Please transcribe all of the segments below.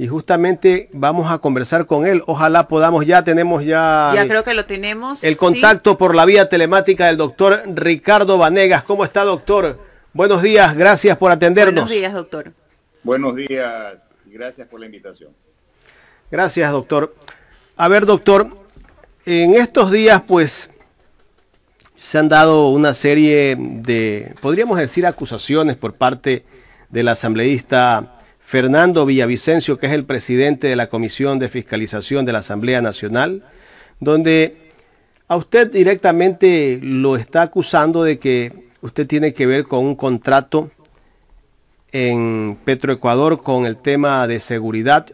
y justamente vamos a conversar con él. Ojalá podamos, tenemos ya creo que lo tenemos. El contacto por la vía telemática del doctor Ricardo Vanegas. ¿Cómo está, doctor? Buenos días, gracias por atendernos. Buenos días, doctor. Buenos días, gracias por la invitación. Gracias, doctor. A ver, doctor, en estos días, pues, se han dado una serie de, podríamos decir, acusaciones por parte del asambleísta Fernando Villavicencio, que es el presidente de la Comisión de Fiscalización de la Asamblea Nacional, donde a usted directamente lo está acusando de que usted tiene que ver con un contrato en Petroecuador con el tema de seguridad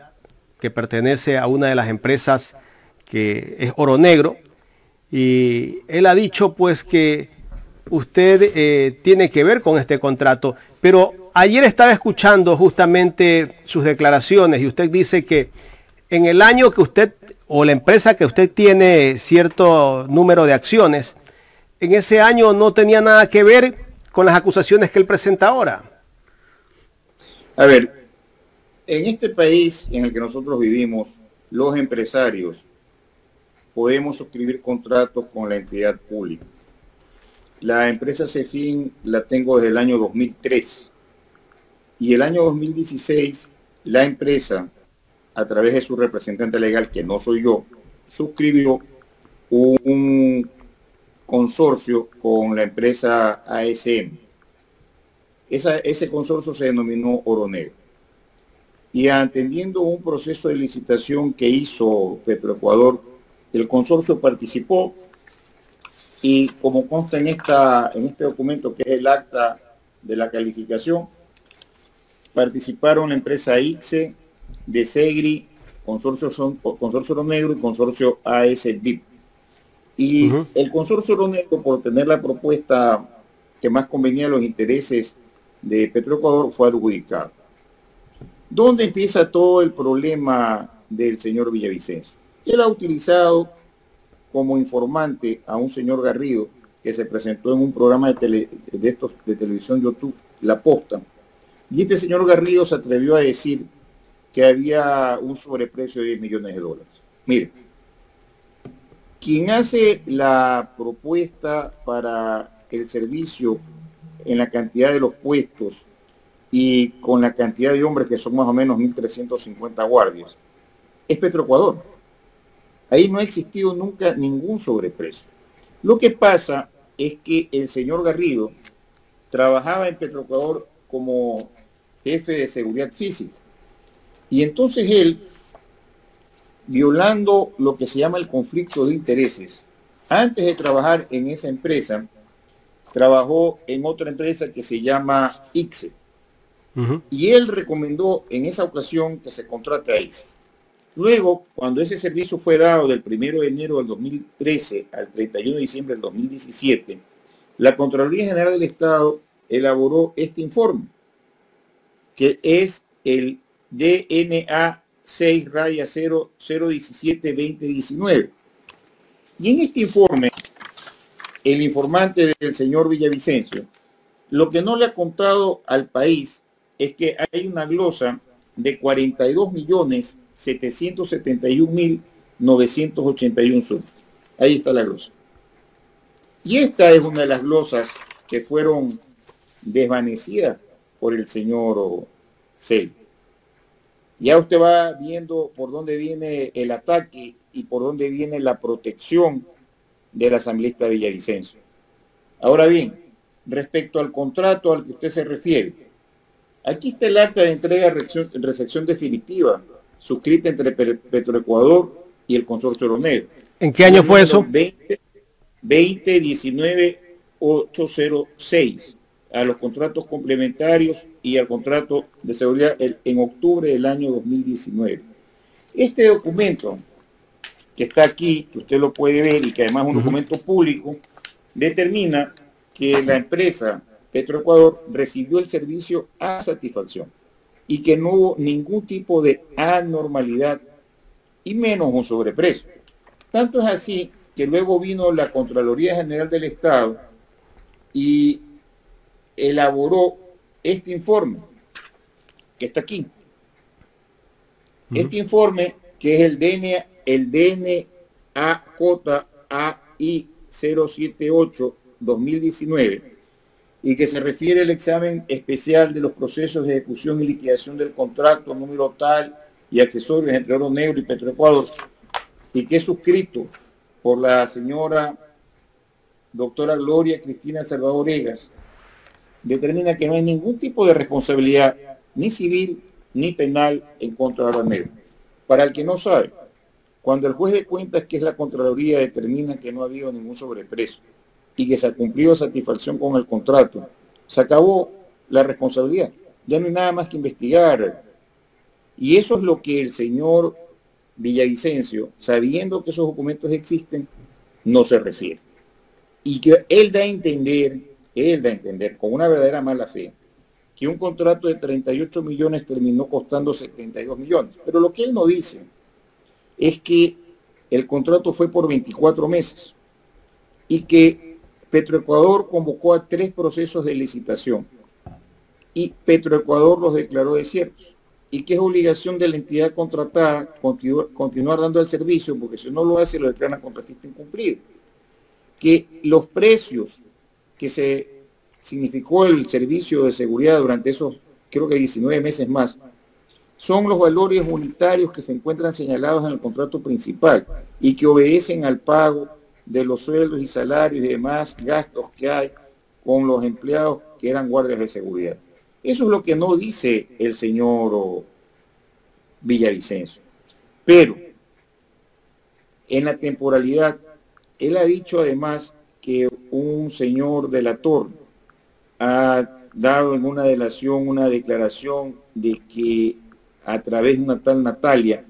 que pertenece a una de las empresas que es Oro Negro, y él ha dicho pues que usted tiene que ver con este contrato, pero ayer estaba escuchando justamente sus declaraciones y usted dice que en el año que usted o la empresa que usted tiene cierto número de acciones, en ese año no tenía nada que ver con las acusaciones que él presenta ahora. A ver, en este país en el que nosotros vivimos, los empresarios podemos suscribir contratos con la entidad pública. La empresa Cefin la tengo desde el año 2003 y el año 2016 la empresa, a través de su representante legal, que no soy yo, suscribió un consorcio con la empresa ASM. Ese consorcio se denominó Oro Negro. Y atendiendo un proceso de licitación que hizo Petroecuador, el consorcio participó y, como consta en este documento que es el acta de la calificación, participaron la empresa ICSE, de Segri, consorcio Oro Negro y consorcio ASBIP. Y el consorcio Oro Negro, por tener la propuesta que más convenía a los intereses de Petroecuador, fue adjudicado. ¿Dónde empieza todo el problema del señor Villavicencio? Él ha utilizado como informante a un señor Garrido que se presentó en un programa de televisión YouTube, La Posta, y este señor Garrido se atrevió a decir que había un sobreprecio de $10 millones. Mire, quien hace la propuesta para el servicio en la cantidad de los puestos y con la cantidad de hombres, que son más o menos 1.350 guardias, es Petroecuador. Ahí no ha existido nunca ningún sobreprecio. Lo que pasa es que el señor Garrido trabajaba en Petroecuador como jefe de seguridad física. Y entonces él, violando lo que se llama el conflicto de intereses, antes de trabajar en esa empresa, trabajó en otra empresa que se llama ICSE. Y él recomendó en esa ocasión que se contrate a ICSE. Luego, cuando ese servicio fue dado del 1 de enero del 2013 al 31 de diciembre del 2017, la Contraloría General del Estado elaboró este informe, que es el DNA 6-0-017-2019. Y en este informe, el informante del señor Villavicencio, lo que no le ha contado al país es que hay una glosa de 42.771.981 soles. Ahí está la glosa. Y esta es una de las glosas que fueron desvanecidas por el señor Cel. Ya usted va viendo por dónde viene el ataque y por dónde viene la protección del asambleísta Villavicencio. Ahora bien, respecto al contrato al que usted se refiere, aquí está el acta de entrega y recepción definitiva suscrita entre Petroecuador y el consorcio Oro Negro. ¿En qué año fue eso? 20-19-806, a los contratos complementarios y al contrato de seguridad en octubre del año 2019. Este documento que está aquí, que usted lo puede ver y que además es un documento público, determina que la empresa Petroecuador recibió el servicio a satisfacción y que no hubo ningún tipo de anormalidad y menos un sobreprecio. Tanto es así que luego vino la Contraloría General del Estado y elaboró este informe que está aquí. Este informe, que es el DNAJAI 078-2019, y que se refiere al examen especial de los procesos de ejecución y liquidación del contrato, número tal y accesorios entre Oro Negro y Petroecuador, y que es suscrito por la señora doctora Gloria Cristina Salvador Egas, determina que no hay ningún tipo de responsabilidad, ni civil ni penal, en contra de Oro Negro. Para el que no sabe, cuando el juez de cuentas, que es la Contraloría, determina que no ha habido ningún sobreprecio y que se ha cumplido satisfacción con el contrato, se acabó la responsabilidad. Ya no hay nada más que investigar. Y eso es lo que el señor Villavicencio, sabiendo que esos documentos existen, no se refiere. Y que él da a entender con una verdadera mala fe, que un contrato de 38 millones terminó costando 72 millones. Pero lo que él no dice es que el contrato fue por 24 meses y que Petroecuador convocó a 3 procesos de licitación y Petroecuador los declaró desiertos, y que es obligación de la entidad contratada continuar dando el servicio, porque si no lo hace lo declaran contratista incumplido. Que los precios que se significó el servicio de seguridad durante esos, creo que 19 meses más, son los valores unitarios que se encuentran señalados en el contrato principal y que obedecen al pago de los sueldos y salarios y demás gastos que hay con los empleados que eran guardias de seguridad. Eso es lo que no dice el señor Villavicencio. Pero en la temporalidad, él ha dicho además que un señor de la Torre ha dado en una delación una declaración de que a través de una tal Natalia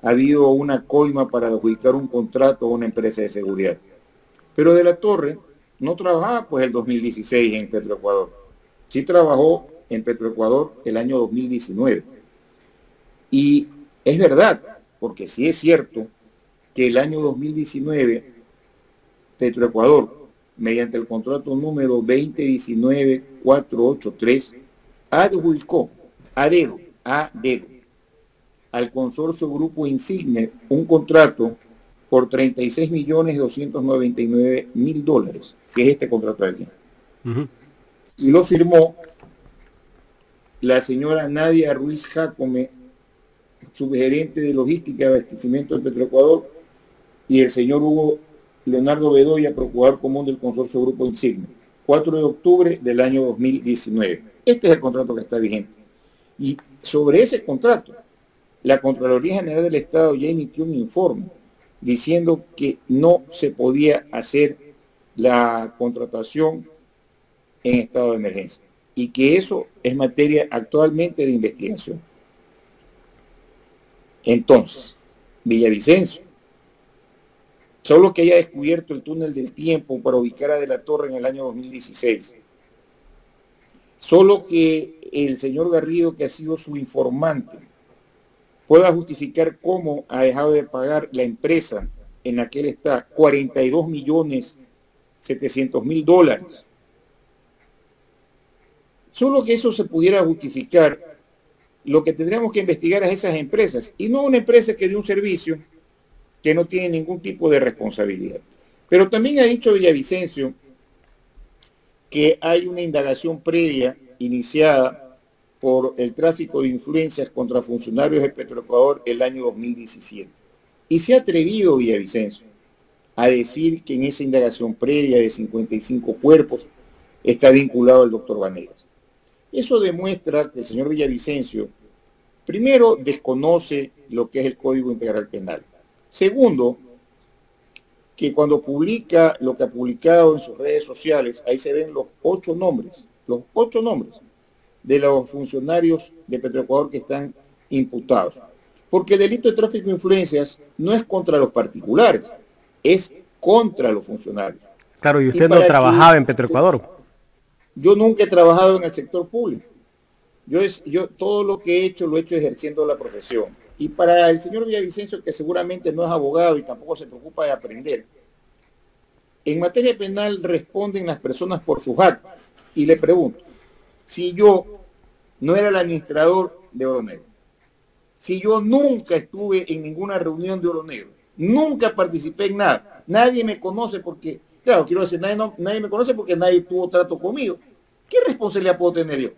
ha habido una coima para adjudicar un contrato a una empresa de seguridad. Pero de la Torre no trabajaba pues el 2016 en Petroecuador. Sí trabajó en Petroecuador el año 2019. Y es verdad, porque sí es cierto que el año 2019 Petroecuador, mediante el contrato número 2019-483, adjudicó a dedo al consorcio Grupo Insigne un contrato por $36.299.000, que es este contrato de aquí. Y lo firmó la señora Nadia Ruiz Jacome, subgerente de logística y abastecimiento de Petroecuador, y el señor Hugo Leonardo Bedoya, procurador común del consorcio Grupo Insigne, 4 de octubre del año 2019. Este es el contrato que está vigente. Y sobre ese contrato, la Contraloría General del Estado ya emitió un informe diciendo que no se podía hacer la contratación en estado de emergencia y que eso es materia actualmente de investigación. Entonces, Villavicencio, solo que haya descubierto el túnel del tiempo para ubicar a De la Torre en el año 2016, solo que el señor Garrido, que ha sido su informante, pueda justificar cómo ha dejado de pagar la empresa en la que él está $42.700.000. Solo que eso se pudiera justificar, lo que tendríamos que investigar es esas empresas, y no una empresa que dé un servicio que no tiene ningún tipo de responsabilidad. Pero también ha dicho Villavicencio que hay una indagación previa iniciada por el tráfico de influencias contra funcionarios de Petroecuador el año 2017. Y se ha atrevido Villavicencio a decir que en esa indagación previa de 55 cuerpos está vinculado el doctor Vanegas. Eso demuestra que el señor Villavicencio, primero, desconoce lo que es el Código Integral Penal. Segundo, que cuando publica lo que ha publicado en sus redes sociales, ahí se ven los 8 nombres de los funcionarios de Petroecuador que están imputados. Porque el delito de tráfico de influencias no es contra los particulares, es contra los funcionarios. Claro, y usted no trabajaba en Petroecuador. Yo nunca he trabajado en el sector público. Yo todo lo que he hecho, lo he hecho ejerciendo la profesión. Y para el señor Villavicencio, que seguramente no es abogado y tampoco se preocupa de aprender, en materia penal responden las personas por sus actos. Y le pregunto, si yo no era el administrador de Oro Negro, si yo nunca estuve en ninguna reunión de Oro Negro? Nunca participé en nada. Nadie me conoce porque, claro, quiero decir, nadie me conoce porque nadie tuvo trato conmigo. ¿Qué responsabilidad puedo tener yo?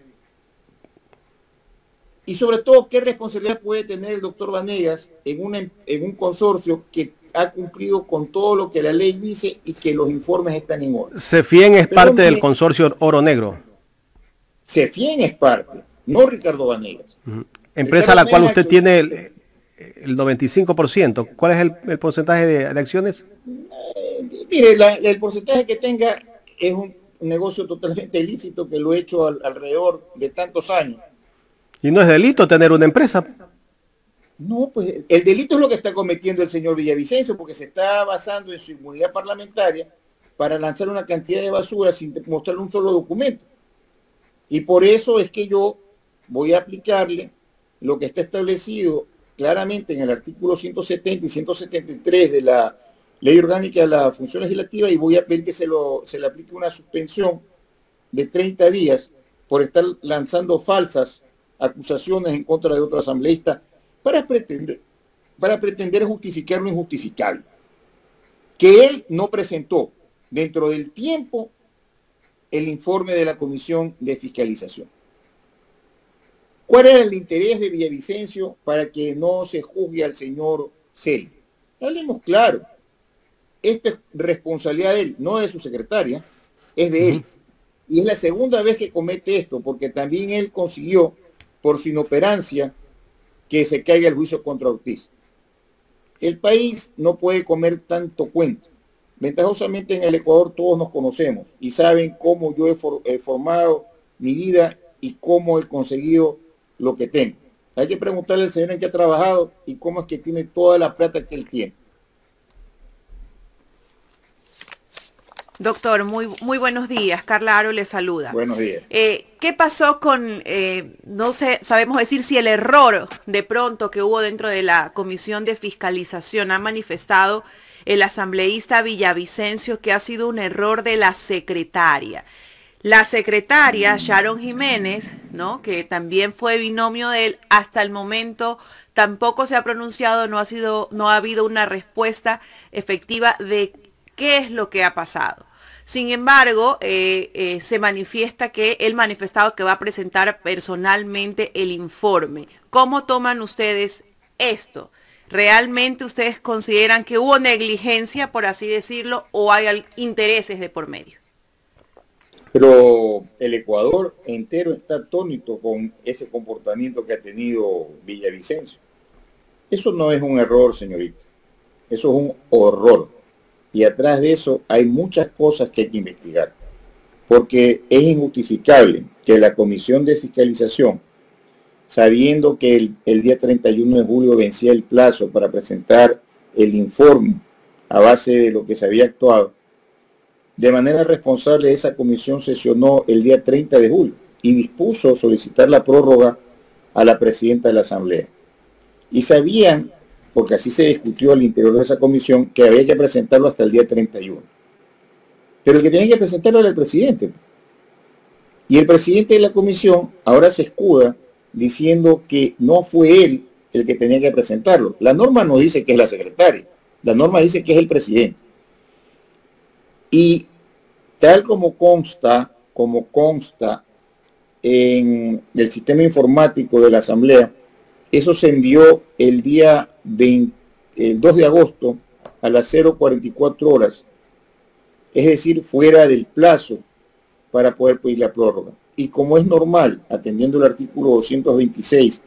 Y sobre todo, ¿qué responsabilidad puede tener el doctor Vanegas en un consorcio que ha cumplido con todo lo que la ley dice y que los informes están en orden? CEFIEN es parte del consorcio Oro Negro. CEFIEN es parte, no Ricardo Vanegas. Empresa a la cual usted tiene el 95%. ¿Cuál es el porcentaje de acciones? Mire, el porcentaje que tenga es un negocio totalmente ilícito que lo he hecho alrededor de tantos años. ¿Y no es delito tener una empresa? No, pues el delito es lo que está cometiendo el señor Villavicencio, porque se está basando en su inmunidad parlamentaria para lanzar una cantidad de basura sin mostrarle un solo documento. Y por eso es que yo voy a aplicarle lo que está establecido claramente en el artículo 170 y 173 de la Ley Orgánica de la Función Legislativa, y voy a pedir que se le aplique una suspensión de 30 días por estar lanzando falsas acusaciones en contra de otro asambleísta para pretender justificar lo injustificable. Que él no presentó dentro del tiempo el informe de la Comisión de Fiscalización. ¿Cuál era el interés de Villavicencio para que no se juzgue al señor Celi? Hablemos claro. Esta es responsabilidad de él, no de su secretaria, es de él. Y es la segunda vez que comete esto, porque también él consiguió, por su inoperancia, que se caiga el juicio contra Ortiz. El país no puede comer tanto cuento. Ventajosamente en el Ecuador todos nos conocemos y saben cómo yo he formado mi vida y cómo he conseguido lo que tengo. Hay que preguntarle al señor en qué ha trabajado y cómo es que tiene toda la plata que él tiene. Doctor, muy buenos días. Carla Aro le saluda. Buenos días. ¿Qué pasó con, no sé, sabemos decir si el error de pronto que hubo dentro de la Comisión de Fiscalización? Ha manifestado el asambleísta Villavicencio que ha sido un error de la secretaria. La secretaria, Sharon Jiménez, ¿no?, que también fue binomio de él, hasta el momento tampoco se ha pronunciado, no ha habido una respuesta efectiva de qué es lo que ha pasado. Sin embargo, se manifiesta que él manifestado que va a presentar personalmente el informe. ¿Cómo toman ustedes esto? ¿Realmente ustedes consideran que hubo negligencia, por así decirlo, o hay intereses de por medio? Pero el Ecuador entero está atónito con ese comportamiento que ha tenido Villavicencio. Eso no es un error, señorita. Eso es un horror. Y atrás de eso hay muchas cosas que hay que investigar. Porque es injustificable que la Comisión de Fiscalización, sabiendo que el día 31 de julio vencía el plazo para presentar el informe a base de lo que se había actuado, de manera responsable esa comisión sesionó el día 30 de julio y dispuso solicitar la prórroga a la presidenta de la Asamblea. Y sabían, porque así se discutió al interior de esa comisión, que había que presentarlo hasta el día 31. Pero el que tenía que presentarlo era el presidente. Y el presidente de la comisión ahora se escuda diciendo que no fue él el que tenía que presentarlo. La norma no dice que es la secretaria, la norma dice que es el presidente. Y tal como consta en el sistema informático de la Asamblea, eso se envió el día 2 de agosto a las 0:44 horas, es decir, fuera del plazo para poder pedir la prórroga. Y como es normal, atendiendo el artículo 226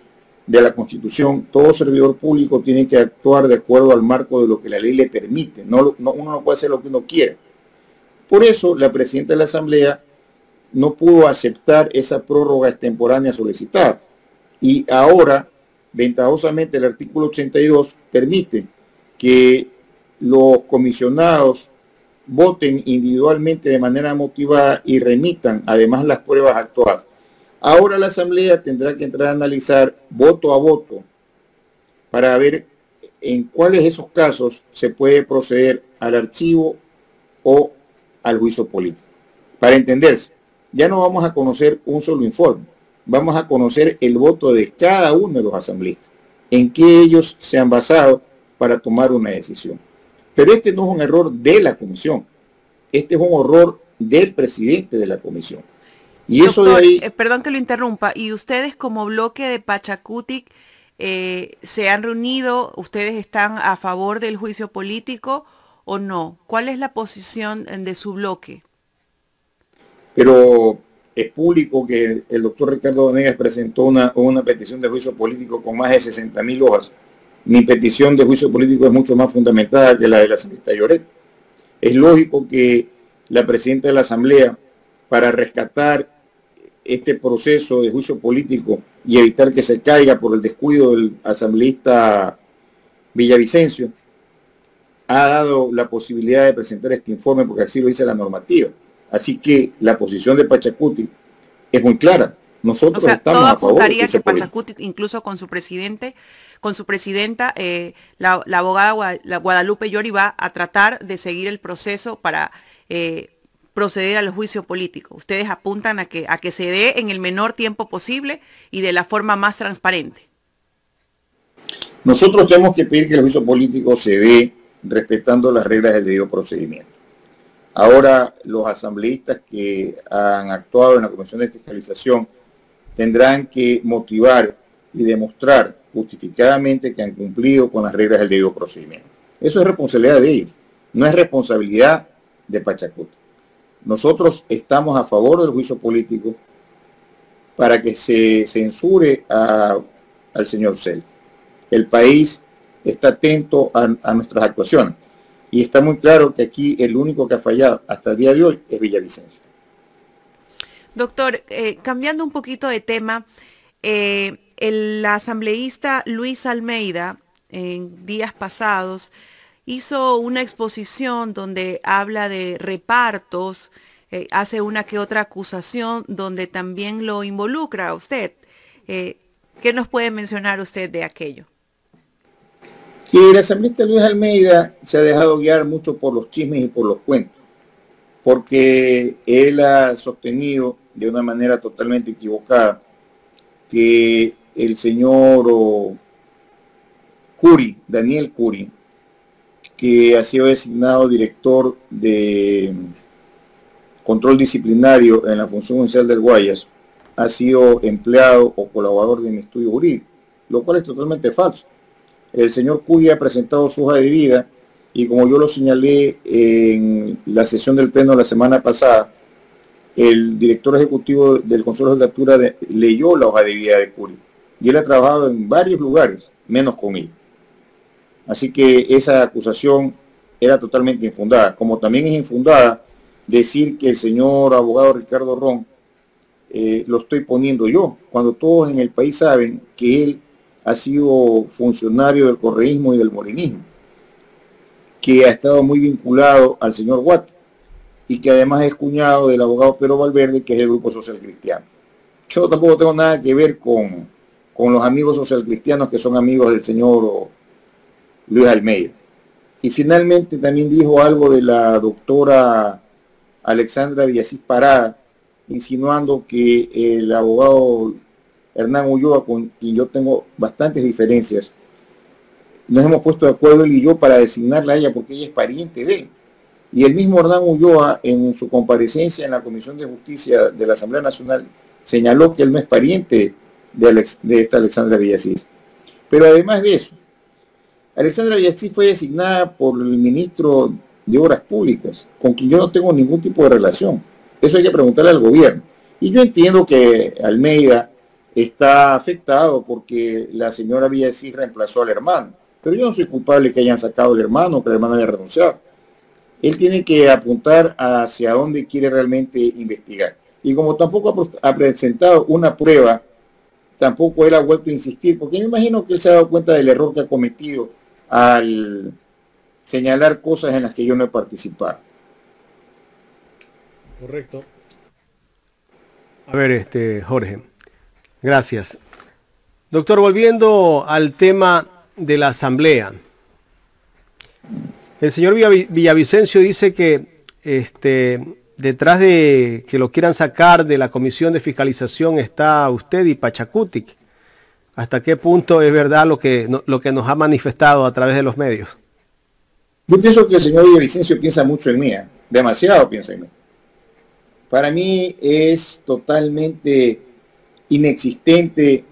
de la Constitución, todo servidor público tiene que actuar de acuerdo al marco de lo que la ley le permite. Uno no puede hacer lo que uno quiera. Por eso, la presidenta de la Asamblea no pudo aceptar esa prórroga extemporánea solicitada. Y ahora, ventajosamente, el artículo 82 permite que los comisionados voten individualmente de manera motivada y remitan además las pruebas actuadas. Ahora la Asamblea tendrá que entrar a analizar voto a voto para ver en cuáles de esos casos se puede proceder al archivo o al juicio político. Para entenderse, ya no vamos a conocer un solo informe, vamos a conocer el voto de cada uno de los asambleístas. en qué ellos se han basado para tomar una decisión. Pero este no es un error de la comisión, este es un error del presidente de la comisión. Y Doctor, eso de ahí... perdón que lo interrumpa, ¿y ustedes como bloque de Pachacutic se han reunido? ¿Ustedes están a favor del juicio político o no? ¿Cuál es la posición de su bloque? Pero es público que el doctor Ricardo Vanegas presentó una petición de juicio político con más de 60.000 hojas. Mi petición de juicio político es mucho más fundamentada que la de la asambleísta Lloret. Es lógico que la presidenta de la Asamblea, para rescatar este proceso de juicio político y evitar que se caiga por el descuido del asambleísta Villavicencio, ha dado la posibilidad de presentar este informe porque así lo dice la normativa. Así que la posición de Pachacutic es muy clara. Nosotros estamos a favor del juicio político. Pachacutic, incluso con su presidente, con su presidenta, la abogada Guadalupe Llori va a tratar de seguir el proceso para proceder al juicio político. Ustedes apuntan a que se dé en el menor tiempo posible y de la forma más transparente. Nosotros tenemos que pedir que el juicio político se dé respetando las reglas del debido procedimiento. Ahora los asambleístas que han actuado en la Comisión de Fiscalización tendrán que motivar y demostrar justificadamente que han cumplido con las reglas del debido procedimiento. Eso es responsabilidad de ellos, no es responsabilidad de Pachacutic. Nosotros estamos a favor del juicio político para que se censure al señor Cel. El país está atento a nuestras actuaciones y está muy claro que aquí el único que ha fallado hasta el día de hoy es Villavicencio. Doctor, cambiando un poquito de tema, el asambleísta Luis Almeida en días pasados hizo una exposición donde habla de repartos, hace una que otra acusación donde también lo involucra a usted. ¿Qué nos puede mencionar usted de aquello? Que el asambleísta Luis Almeida se ha dejado guiar mucho por los chismes y por los cuentos, porque él ha sostenido de una manera totalmente equivocada que el señor Curi, Daniel Curi, que ha sido designado director de control disciplinario en la función judicial del Guayas, ha sido empleado o colaborador de mi estudio jurídico, lo cual es totalmente falso. El señor Curi ha presentado su hoja de vida y como yo lo señalé en la sesión del pleno la semana pasada, el director ejecutivo del Consejo de Legislatura leyó la hoja de vida de Curi y él ha trabajado en varios lugares, menos conmigo. Así que esa acusación era totalmente infundada, como también es infundada decir que el señor abogado Ricardo Ron lo estoy poniendo yo, cuando todos en el país saben que él ha sido funcionario del correísmo y del morenismo, que ha estado muy vinculado al señor Watt y que además es cuñado del abogado Pedro Valverde, que es del Grupo Social Cristiano. Yo tampoco tengo nada que ver con los amigos social cristianos que son amigos del señor Luis Almeida. Y finalmente también dijo algo de la doctora Alexandra Villasís Parada, insinuando que el abogado Hernán Ulloa, con quien yo tengo bastantes diferencias, nos hemos puesto de acuerdo él y yo para designarla a ella porque ella es pariente de él. Y el mismo Hernán Ulloa, en su comparecencia en la Comisión de Justicia de la Asamblea Nacional, señaló que él no es pariente de esta Alexandra Villasís. Pero además de eso, Alexandra Villasís fue designada por el ministro de Obras Públicas, con quien yo no tengo ningún tipo de relación. Eso hay que preguntarle al gobierno. Y yo entiendo que Almeida está afectado porque la señora Villasís reemplazó al hermano. Pero yo no soy culpable que hayan sacado al hermano o que el hermano haya renunciado. Él tiene que apuntar hacia dónde quiere realmente investigar. Y como tampoco ha presentado una prueba, tampoco él ha vuelto a insistir, porque me imagino que él se ha dado cuenta del error que ha cometido al señalar cosas en las que yo no he participado. Correcto. A ver, Jorge. Gracias. Doctor, volviendo al tema de la asamblea. El señor Villavicencio dice que detrás de que lo quieran sacar de la comisión de fiscalización está usted y Pachacutic. ¿Hasta qué punto es verdad lo que nos ha manifestado a través de los medios? Yo pienso que el señor Villavicencio piensa mucho en mí, demasiado piensa en mí. Para mí es totalmente inexistente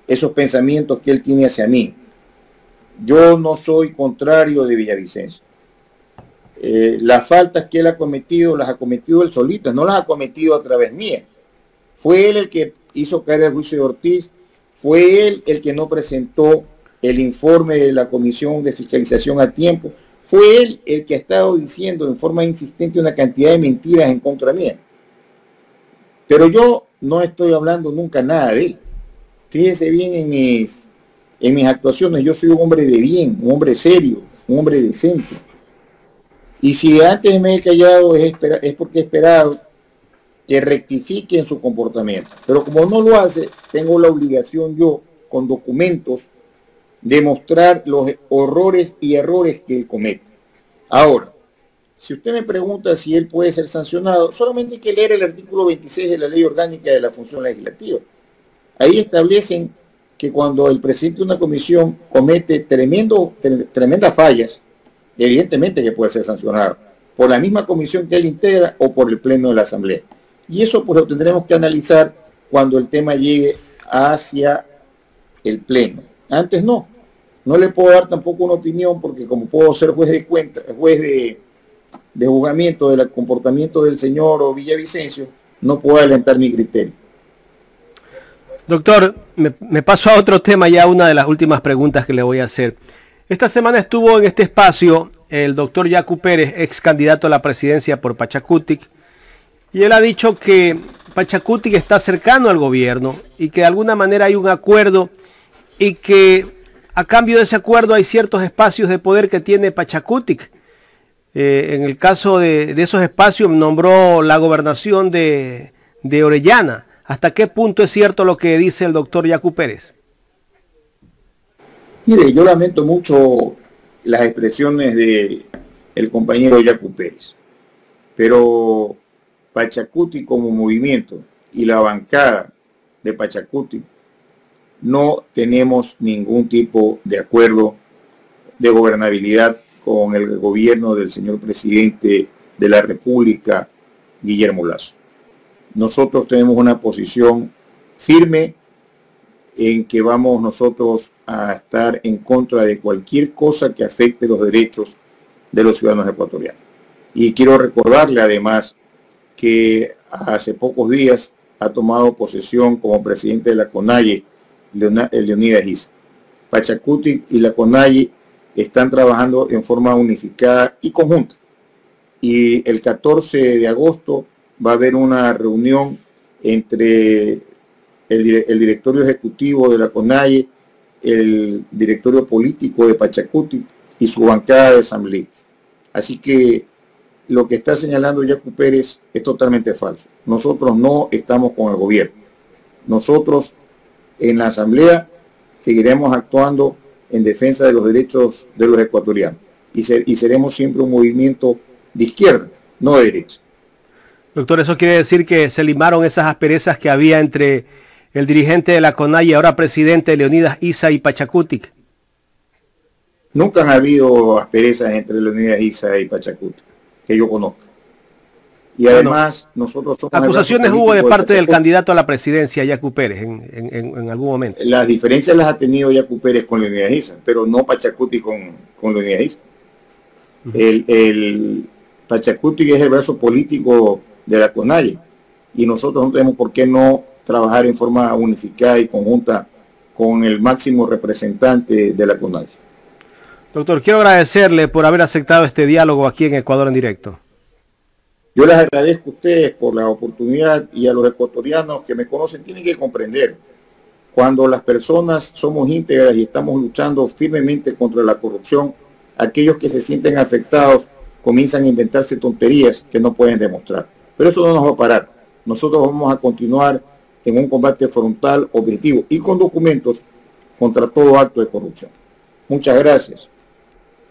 esos pensamientos que él tiene hacia mí. Yo no soy contrario de Villavicencio. Las faltas que él ha cometido, las ha cometido él solito, no las ha cometido a través mía. Fue él el que hizo caer el juicio de Ortiz, fue él el que no presentó el informe de la Comisión de Fiscalización a tiempo, fue él el que ha estado diciendo en forma insistente una cantidad de mentiras en contra mía. Pero yo no estoy hablando nunca nada de él. Fíjese bien en mis actuaciones, yo soy un hombre de bien, un hombre serio, un hombre decente. Y si antes me he callado es porque he esperado que rectifique en su comportamiento. Pero como no lo hace, tengo la obligación yo, con documentos, de mostrar los horrores y errores que él comete. Ahora, si usted me pregunta si él puede ser sancionado, solamente hay que leer el artículo 26 de la Ley Orgánica de la Función Legislativa. Ahí establecen que cuando el presidente de una comisión comete tremendas fallas, evidentemente que puede ser sancionado por la misma comisión que él integra o por el pleno de la Asamblea. Y eso pues lo tendremos que analizar cuando el tema llegue hacia el pleno. Antes no le puedo dar tampoco una opinión porque como puedo ser juez de juzgamiento del comportamiento del señor Villavicencio, no puedo adelantar mi criterio. Doctor, me paso a otro tema ya, una de las últimas preguntas que le voy a hacer. Esta semana estuvo en este espacio el doctor Yacu Pérez, ex candidato a la presidencia por Pachacutic, y él ha dicho que Pachacutic está cercano al gobierno y que de alguna manera hay un acuerdo y que a cambio de ese acuerdo hay ciertos espacios de poder que tiene Pachacutic. En el caso de esos espacios nombró la gobernación de Orellana. ¿Hasta qué punto es cierto lo que dice el doctor Yacu Pérez? Mire, yo lamento mucho las expresiones del compañero Yacu Pérez, pero Pachacutic como movimiento y la bancada de Pachacutic no tenemos ningún tipo de acuerdo de gobernabilidad con el gobierno del señor presidente de la República, Guillermo Lasso. Nosotros tenemos una posición firme en que vamos nosotros a estar en contra de cualquier cosa que afecte los derechos de los ciudadanos ecuatorianos. Y quiero recordarle además que hace pocos días ha tomado posesión como presidente de la CONAIE, Leonidas Issa. Pachacutic y la CONAIE están trabajando en forma unificada y conjunta. Y el 14 de agosto va a haber una reunión entre el directorio ejecutivo de la CONAIE, el directorio político de Pachacutic y su bancada de asambleístas. Así que lo que está señalando Yacu Pérez es totalmente falso. Nosotros no estamos con el gobierno. Nosotros en la asamblea seguiremos actuando en defensa de los derechos de los ecuatorianos y seremos siempre un movimiento de izquierda, no de derecha. Doctor, ¿eso quiere decir que se limaron esas asperezas que había entre el dirigente de la CONAIE y ahora presidente Leonidas Issa y Pachacutic? Nunca han habido asperezas entre Leonidas Issa y Pachacutic, que yo conozca. Y además, nosotros somos... Acusaciones hubo de parte del candidato a la presidencia, Yacu Pérez, en algún momento. Las diferencias las ha tenido Yacu Pérez con Leonidas Issa, pero no Pachacutic con Leonidas Issa. El Pachacutic es el brazo político de la CONAIE y nosotros no tenemos por qué no trabajar en forma unificada y conjunta con el máximo representante de la CONAIE. Doctor, quiero agradecerle por haber aceptado este diálogo aquí en Ecuador en Directo. Yo les agradezco a ustedes por la oportunidad y a los ecuatorianos que me conocen tienen que comprender cuando las personas somos íntegras y estamos luchando firmemente contra la corrupción, aquellos que se sienten afectados comienzan a inventarse tonterías que no pueden demostrar. Pero eso no nos va a parar. Nosotros vamos a continuar en un combate frontal, objetivo y con documentos contra todo acto de corrupción. Muchas gracias.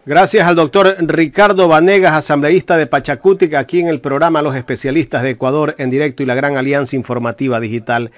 Gracias al doctor Ricardo Vanegas, asambleísta de Pachacutic, aquí en el programa Los Especialistas de Ecuador en Directo y la Gran Alianza Informativa Digital.